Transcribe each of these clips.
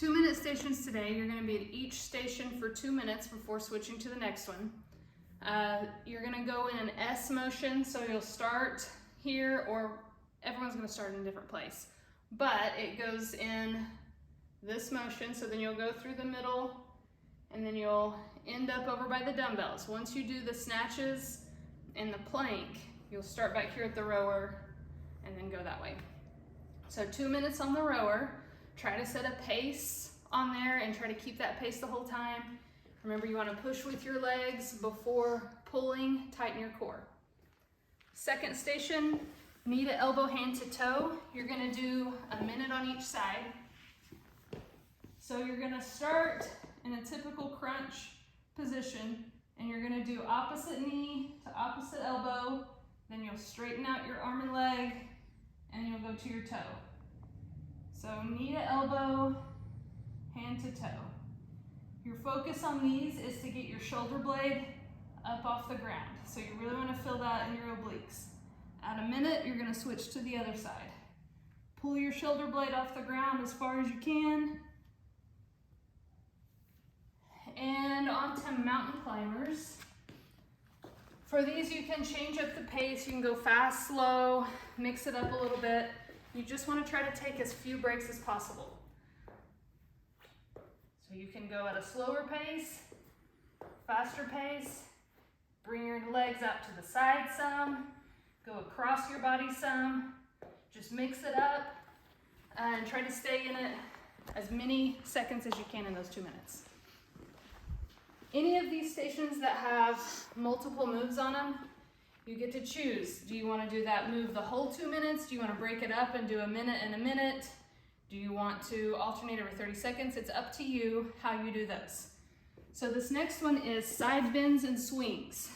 2-minute stations today. You're gonna be at each station for 2 minutes before switching to the next one. You're gonna go in an S motion, so you'll start here, or everyone's gonna start in a different place. But it goes in this motion, so then you'll go through the middle, and then you'll end up over by the dumbbells. Once you do the snatches and the plank, you'll start back here at the rower, and then go that way. So 2 minutes on the rower. Try to set a pace on there and try to keep that pace the whole time. Remember, you want to push with your legs before pulling, tighten your core. Second station, knee to elbow, hand to toe. You're going to do a minute on each side. So you're going to start in a typical crunch position, and you're going to do opposite knee to opposite elbow. Then you'll straighten out your arm and leg, and you'll go to your toe. So knee to elbow, hand to toe. Your focus on these is to get your shoulder blade up off the ground. So you really want to feel that in your obliques. At a minute, you're going to switch to the other side. Pull your shoulder blade off the ground as far as you can. And on to mountain climbers. For these, you can change up the pace. You can go fast, slow, mix it up a little bit. You just want to try to take as few breaks as possible. So you can go at a slower pace, faster pace, bring your legs out to the side some, go across your body some, just mix it up, and try to stay in it as many seconds as you can in those 2 minutes. Any of these stations that have multiple moves on them, you get to choose. Do you want to do that move the whole 2 minutes? Do you want to break it up and do a minute and a minute? Do you want to alternate every 30 seconds? It's up to you how you do those. So this next one is side bends and swings.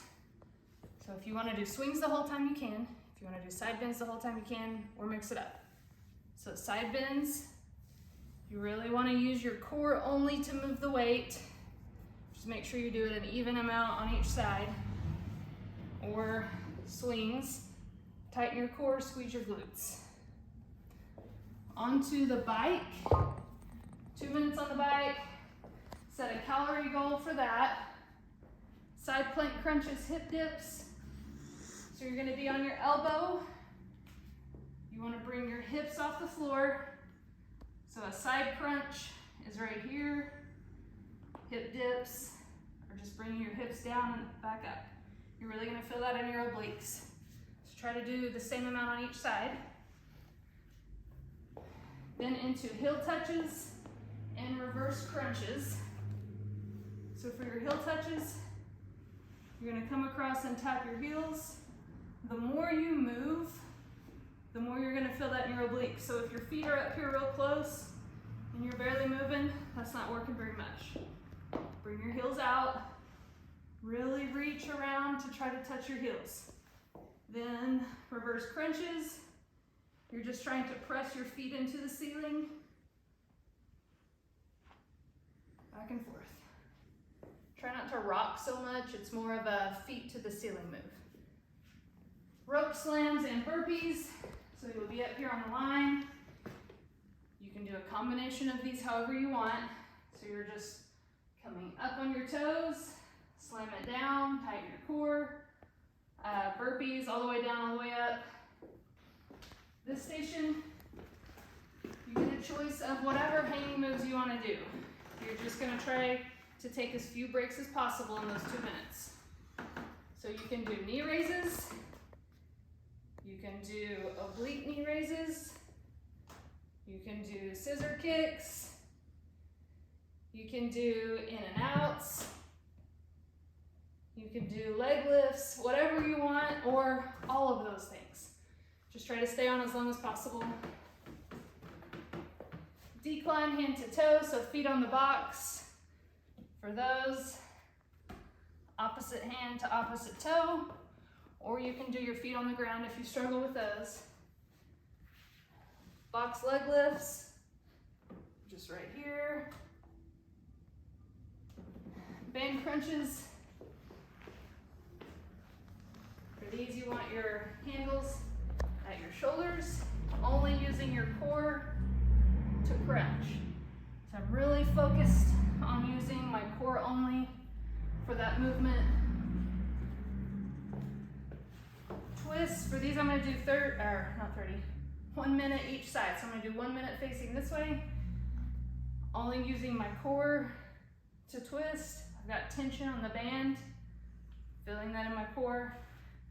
So if you want to do swings the whole time, you can. If you want to do side bends the whole time, you can, or mix it up. So side bends, you really want to use your core only to move the weight. Just make sure you do it an even amount on each side. Or swings, tighten your core, squeeze your glutes. Onto the bike, 2 minutes on the bike, set a calorie goal for that. Side plank crunches, hip dips. So you're gonna be on your elbow. You wanna bring your hips off the floor. So a side crunch is right here. Hip dips, or just bringing your hips down and back up. You're really gonna feel that in your obliques. So try to do the same amount on each side. Then into heel touches and reverse crunches. So for your heel touches, you're gonna come across and tap your heels. The more you move, the more you're gonna feel that in your obliques. So if your feet are up here real close and you're barely moving, that's not working very much. Bring your heels out. Really reach around to try to touch your heels. Then reverse crunches. You're just trying to press your feet into the ceiling. Back and forth. Try not to rock so much. It's more of a feet to the ceiling move. Rope slams and burpees. So you'll be up here on the line. You can do a combination of these however you want. So you're just coming up on your toes. Slam it down, tighten your core. Burpees all the way down, all the way up. This station, you get a choice of whatever hanging moves you want to do. You're just going to try to take as few breaks as possible in those 2 minutes. So you can do knee raises. You can do oblique knee raises. You can do scissor kicks. You can do in and outs. You can do leg lifts, whatever you want, or all of those things. Just try to stay on as long as possible. Decline hand to toe, so feet on the box. For those, opposite hand to opposite toe, or you can do your feet on the ground if you struggle with those. Box leg lifts, just right here. Band crunches. For these, you want your handles at your shoulders, only using your core to crunch. So I'm really focused on using my core only for that movement. Twists, for these I'm gonna do 1 minute each side. So I'm gonna do 1 minute facing this way, only using my core to twist. I've got tension on the band, feeling that in my core.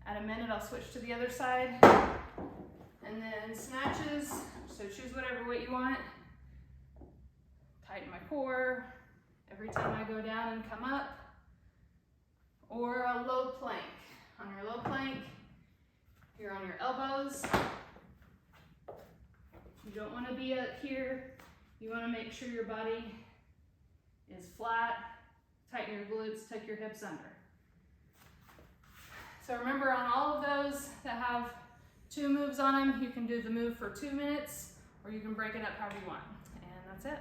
At a minute, I'll switch to the other side. And then snatches, so choose whatever weight you want. Tighten my core every time I go down and come up. Or a low plank. On your low plank, you're on your elbows. You don't want to be up here. You want to make sure your body is flat. Tighten your glutes, tuck your hips under. So remember, on all of those that have 2 moves on them, you can do the move for 2 minutes, or you can break it up however you want. And that's it.